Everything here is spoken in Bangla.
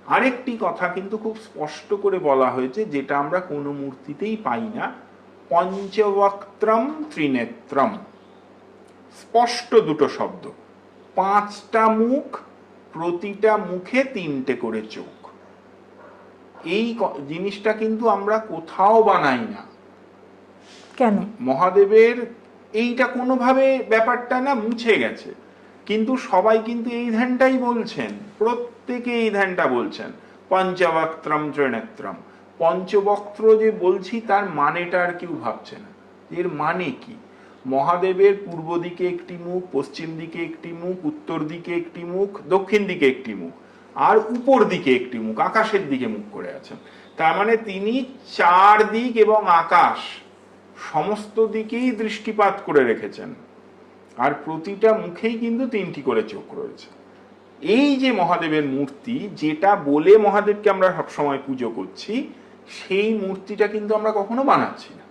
আরেকটি কথা কিন্তু খুব স্পষ্ট করে বলা হয়েছে, যেটা আমরা কোনো মূর্তিতেই পাই না, পঞ্চবক্ত্রম ত্রিনেত্রম, স্পষ্ট দুটো শব্দ, 5টা মুখ, প্রতিটা মুখে 3টে করে চোখ। এই জিনিসটা কিন্তু আমরা কোথাও বানাই না। কেন? মহাদেবের এইটা কোনোভাবে ব্যাপারটা না মুছে গেছে, কিন্তু সবাই কিন্তু এই ধ্যানটাই বলছেন, প্রত্যেকে এই ধ্যানটা বলছেন, পঞ্চবক্ত্রম ত্রিনেত্রম। পঞ্চবক্ত্র যে বলছি তার মানেটা আর কেউ ভাবছে না, এর মানে কি। মহাদেবের পূর্ব দিকে একটি মুখ, পশ্চিম দিকে একটি মুখ, উত্তর দিকে একটি মুখ, দক্ষিণ দিকে একটি মুখ, আর উপর দিকে একটি মুখ, আকাশের দিকে মুখ করে আছেন। তার মানে তিনি 4 দিক এবং আকাশ সমস্ত দিকেই দৃষ্টিপাত করে রেখেছেন, আর প্রতিটা মুখেই কিন্তু 3টি করে চোখ রয়েছে। এই যে মহাদেবের মূর্তি, যেটা বলে মহাদেবকে আমরা সবসময় পুজো করছি, সেই মূর্তিটা কিন্তু আমরা কখনো বানাচ্ছি না।